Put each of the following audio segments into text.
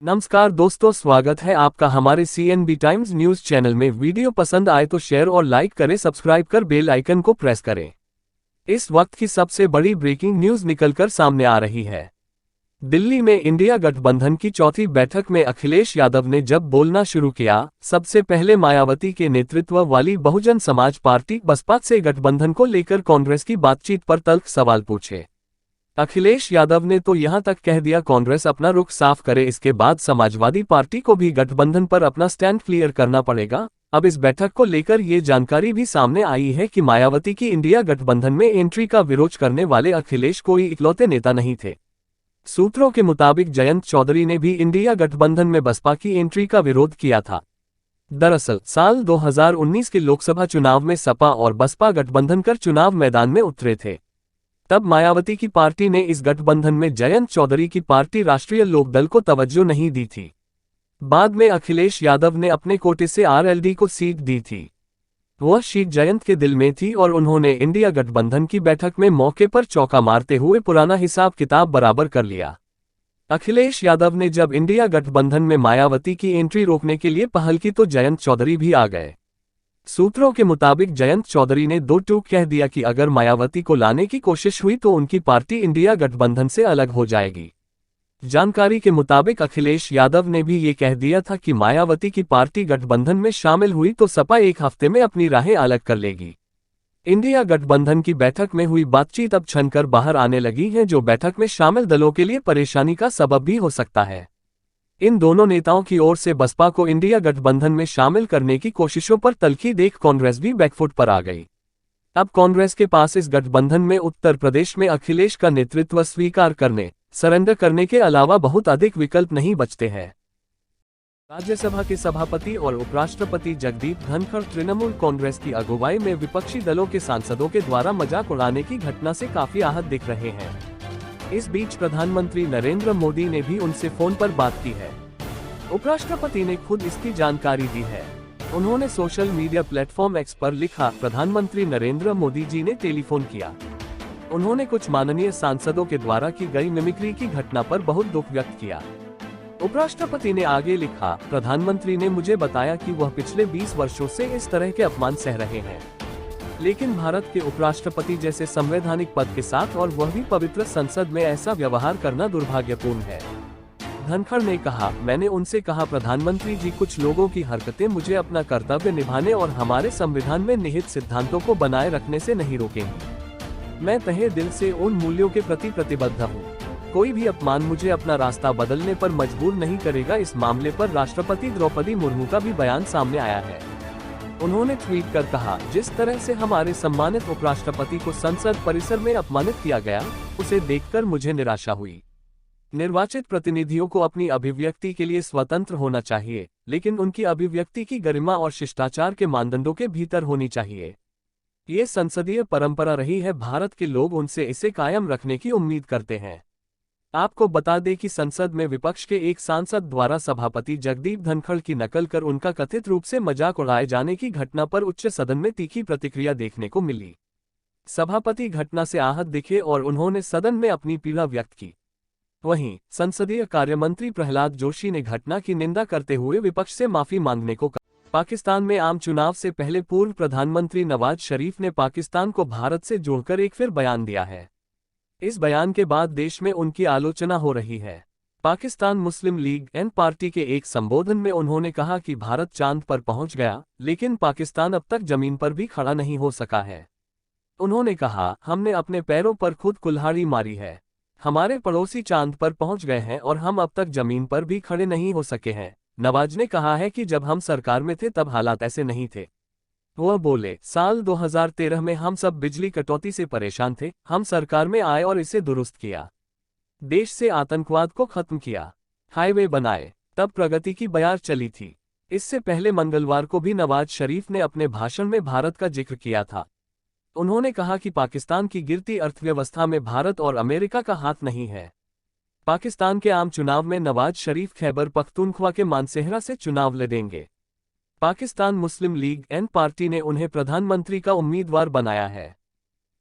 नमस्कार दोस्तों, स्वागत है आपका हमारे CNB टाइम्स न्यूज चैनल में। वीडियो पसंद आए तो शेयर और लाइक करें, सब्सक्राइब कर बेल आइकन को प्रेस करें। इस वक्त की सबसे बड़ी ब्रेकिंग न्यूज निकलकर सामने आ रही है। दिल्ली में इंडिया गठबंधन की चौथी बैठक में अखिलेश यादव ने जब बोलना शुरू किया, सबसे पहले मायावती के नेतृत्व वाली बहुजन समाज पार्टी बसपा से गठबंधन को लेकर कांग्रेस की बातचीत पर तल्ख सवाल पूछे। अखिलेश यादव ने तो यहां तक कह दिया कांग्रेस अपना रुख साफ करे, इसके बाद समाजवादी पार्टी को भी गठबंधन पर अपना स्टैंड क्लियर करना पड़ेगा। अब इस बैठक को लेकर ये जानकारी भी सामने आई है कि मायावती की इंडिया गठबंधन में एंट्री का विरोध करने वाले अखिलेश कोई इकलौते नेता नहीं थे। सूत्रों के मुताबिक जयंत चौधरी ने भी इंडिया गठबंधन में बसपा की एंट्री का विरोध किया था। दरअसल साल 2019 के लोकसभा चुनाव में सपा और बसपा गठबंधन कर चुनाव मैदान में उतरे थे। तब मायावती की पार्टी ने इस गठबंधन में जयंत चौधरी की पार्टी राष्ट्रीय लोकदल को तवज्जो नहीं दी थी। बाद में अखिलेश यादव ने अपने कोटे से RLD को सीट दी थी। वह सीट जयंत के दिल में थी और उन्होंने इंडिया गठबंधन की बैठक में मौके पर चौका मारते हुए पुराना हिसाब किताब बराबर कर लिया। अखिलेश यादव ने जब इंडिया गठबंधन में मायावती की एंट्री रोकने के लिए पहल की तो जयंत चौधरी भी आ गए। सूत्रों के मुताबिक जयंत चौधरी ने दो टूक कह दिया कि अगर मायावती को लाने की कोशिश हुई तो उनकी पार्टी इंडिया गठबंधन से अलग हो जाएगी। जानकारी के मुताबिक अखिलेश यादव ने भी ये कह दिया था कि मायावती की पार्टी गठबंधन में शामिल हुई तो सपा एक हफ्ते में अपनी राहें अलग कर लेगी। इंडिया गठबंधन की बैठक में हुई बातचीत अब छनकर बाहर आने लगी है, जो बैठक में शामिल दलों के लिए परेशानी का सबब भी हो सकता है। इन दोनों नेताओं की ओर से बसपा को इंडिया गठबंधन में शामिल करने की कोशिशों पर तल्खी देख कांग्रेस भी बैकफुट पर आ गई। अब कांग्रेस के पास इस गठबंधन में उत्तर प्रदेश में अखिलेश का नेतृत्व स्वीकार करने, सरेंडर करने के अलावा बहुत अधिक विकल्प नहीं बचते हैं। राज्यसभा के सभापति और उपराष्ट्रपति जगदीप धनखड़ तृणमूल कांग्रेस की अगुवाई में विपक्षी दलों के सांसदों के द्वारा मजाक उड़ाने की घटना से काफी आहत दिख रहे हैं। इस बीच प्रधानमंत्री नरेंद्र मोदी ने भी उनसे फोन पर बात की है। उपराष्ट्रपति ने खुद इसकी जानकारी दी है। उन्होंने सोशल मीडिया प्लेटफॉर्म X पर लिखा, प्रधानमंत्री नरेंद्र मोदी जी ने टेलीफोन किया। उन्होंने कुछ माननीय सांसदों के द्वारा की गई मिमिक्री की घटना पर बहुत दुख व्यक्त किया। उपराष्ट्रपति ने आगे लिखा, प्रधानमंत्री ने मुझे बताया कि वह पिछले 20 वर्षों से इस तरह के अपमान सह रहे हैं, लेकिन भारत के उपराष्ट्रपति जैसे संवैधानिक पद के साथ और वह भी पवित्र संसद में ऐसा व्यवहार करना दुर्भाग्यपूर्ण है। धनखड़ ने कहा, मैंने उनसे कहा, प्रधानमंत्री जी, कुछ लोगों की हरकतें मुझे अपना कर्तव्य निभाने और हमारे संविधान में निहित सिद्धांतों को बनाए रखने से नहीं रोकेंगी। मैं तहे दिल से उन मूल्यों के प्रति प्रतिबद्ध हूँ। कोई भी अपमान मुझे अपना रास्ता बदलने पर मजबूर नहीं करेगा। इस मामले पर राष्ट्रपति द्रौपदी मुर्मू का भी बयान सामने आया है। उन्होंने ट्वीट कर कहा, जिस तरह से हमारे सम्मानित उपराष्ट्रपति को संसद परिसर में अपमानित किया गया, उसे देखकर मुझे निराशा हुई। निर्वाचित प्रतिनिधियों को अपनी अभिव्यक्ति के लिए स्वतंत्र होना चाहिए, लेकिन उनकी अभिव्यक्ति की गरिमा और शिष्टाचार के मानदंडों के भीतर होनी चाहिए। ये संसदीय परंपरा रही है। भारत के लोग उनसे इसे कायम रखने की उम्मीद करते हैं। आपको बता दें कि संसद में विपक्ष के एक सांसद द्वारा सभापति जगदीप धनखड़ की नकल कर उनका कथित रूप से मजाक उड़ाए जाने की घटना पर उच्च सदन में तीखी प्रतिक्रिया देखने को मिली। सभापति घटना से आहत दिखे और उन्होंने सदन में अपनी पीड़ा व्यक्त की। वहीं संसदीय कार्य मंत्री प्रहलाद जोशी ने घटना की निंदा करते हुए विपक्ष से माफी मांगने को कहा। पाकिस्तान में आम चुनाव से पहले पूर्व प्रधानमंत्री नवाज शरीफ ने पाकिस्तान को भारत से जोड़कर एक फिर बयान दिया है। इस बयान के बाद देश में उनकी आलोचना हो रही है। पाकिस्तान मुस्लिम लीग N पार्टी के एक संबोधन में उन्होंने कहा कि भारत चांद पर पहुंच गया, लेकिन पाकिस्तान अब तक जमीन पर भी खड़ा नहीं हो सका है। उन्होंने कहा, हमने अपने पैरों पर खुद कुल्हाड़ी मारी है। हमारे पड़ोसी चांद पर पहुंच गए हैं और हम अब तक जमीन पर भी खड़े नहीं हो सके हैं। नवाज ने कहा है कि जब हम सरकार में थे तब हालात ऐसे नहीं थे। वह बोले, साल 2013 में हम सब बिजली कटौती से परेशान थे। हम सरकार में आए और इसे दुरुस्त किया। देश से आतंकवाद को खत्म किया, हाईवे बनाए, तब प्रगति की बयार चली थी। इससे पहले मंगलवार को भी नवाज शरीफ ने अपने भाषण में भारत का जिक्र किया था। उन्होंने कहा कि पाकिस्तान की गिरती अर्थव्यवस्था में भारत और अमेरिका का हाथ नहीं है। पाकिस्तान के आम चुनाव में नवाज शरीफ खैबर पख्तूनख्वा के मानसेहरा से चुनाव लड़ेंगे। पाकिस्तान मुस्लिम लीग N पार्टी ने उन्हें प्रधानमंत्री का उम्मीदवार बनाया है।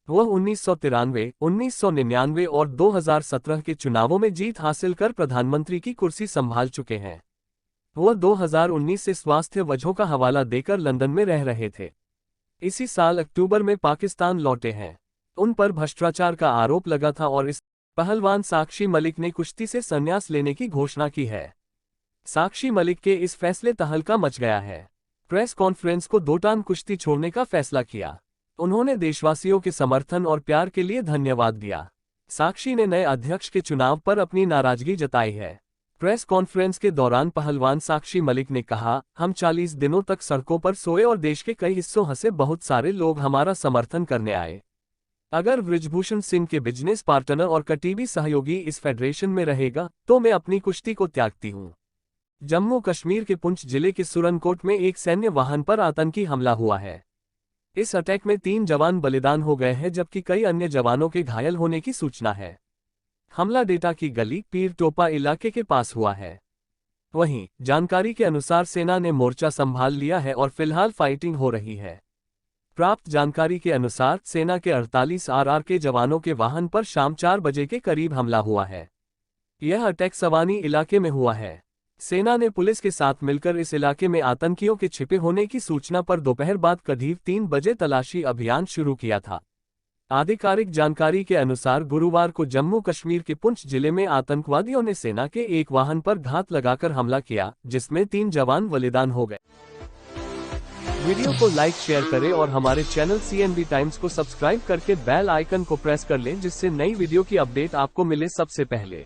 वह 1993, 1999 और 2017 के चुनावों में जीत हासिल कर प्रधानमंत्री की कुर्सी संभाल चुके हैं। वह 2019 से स्वास्थ्य वजहों का हवाला देकर लंदन में रह रहे थे। इसी साल अक्टूबर में पाकिस्तान लौटे हैं। उन पर भ्रष्टाचार का आरोप लगा था और इस पहलवान साक्षी मलिक ने कुश्ती से संन्यास लेने की घोषणा की है। साक्षी मलिक के इस फैसले तहलका मच गया है। प्रेस कॉन्फ्रेंस को दोटान कुश्ती छोड़ने का फैसला किया। उन्होंने देशवासियों के समर्थन और प्यार के लिए धन्यवाद दिया। साक्षी ने नए अध्यक्ष के चुनाव पर अपनी नाराजगी जताई है। प्रेस कॉन्फ्रेंस के दौरान पहलवान साक्षी मलिक ने कहा, हम 40 दिनों तक सड़कों पर सोए और देश के कई हिस्सों से बहुत सारे लोग हमारा समर्थन करने आए। अगर बृजभूषण सिंह के बिजनेस पार्टनर और कटीबी सहयोगी इस फेडरेशन में रहेगा तो मैं अपनी कुश्ती को त्यागती हूं। जम्मू कश्मीर के पुंछ जिले के सुरनकोट में एक सैन्य वाहन पर आतंकी हमला हुआ है। इस अटैक में 3 जवान बलिदान हो गए हैं जबकि कई अन्य जवानों के घायल होने की सूचना है। हमला डेटा की गली पीर टोपा इलाके के पास हुआ है। वहीं जानकारी के अनुसार सेना ने मोर्चा संभाल लिया है और फिलहाल फाइटिंग हो रही है। प्राप्त जानकारी के अनुसार सेना के 48 RR के जवानों के वाहन पर शाम 4 बजे के करीब हमला हुआ है। यह अटैक सवानी इलाके में हुआ है। सेना ने पुलिस के साथ मिलकर इस इलाके में आतंकियों के छिपे होने की सूचना पर दोपहर बाद करीब 3 बजे तलाशी अभियान शुरू किया था। आधिकारिक जानकारी के अनुसार गुरुवार को जम्मू कश्मीर के पुंछ जिले में आतंकवादियों ने सेना के एक वाहन पर घात लगाकर हमला किया, जिसमें 3 जवान बलिदान हो गए। वीडियो को लाइक शेयर करें और हमारे चैनल CNB टाइम्स को सब्सक्राइब करके बेल आइकन को प्रेस कर लें, जिससे नई वीडियो की अपडेट आपको मिले सबसे पहले।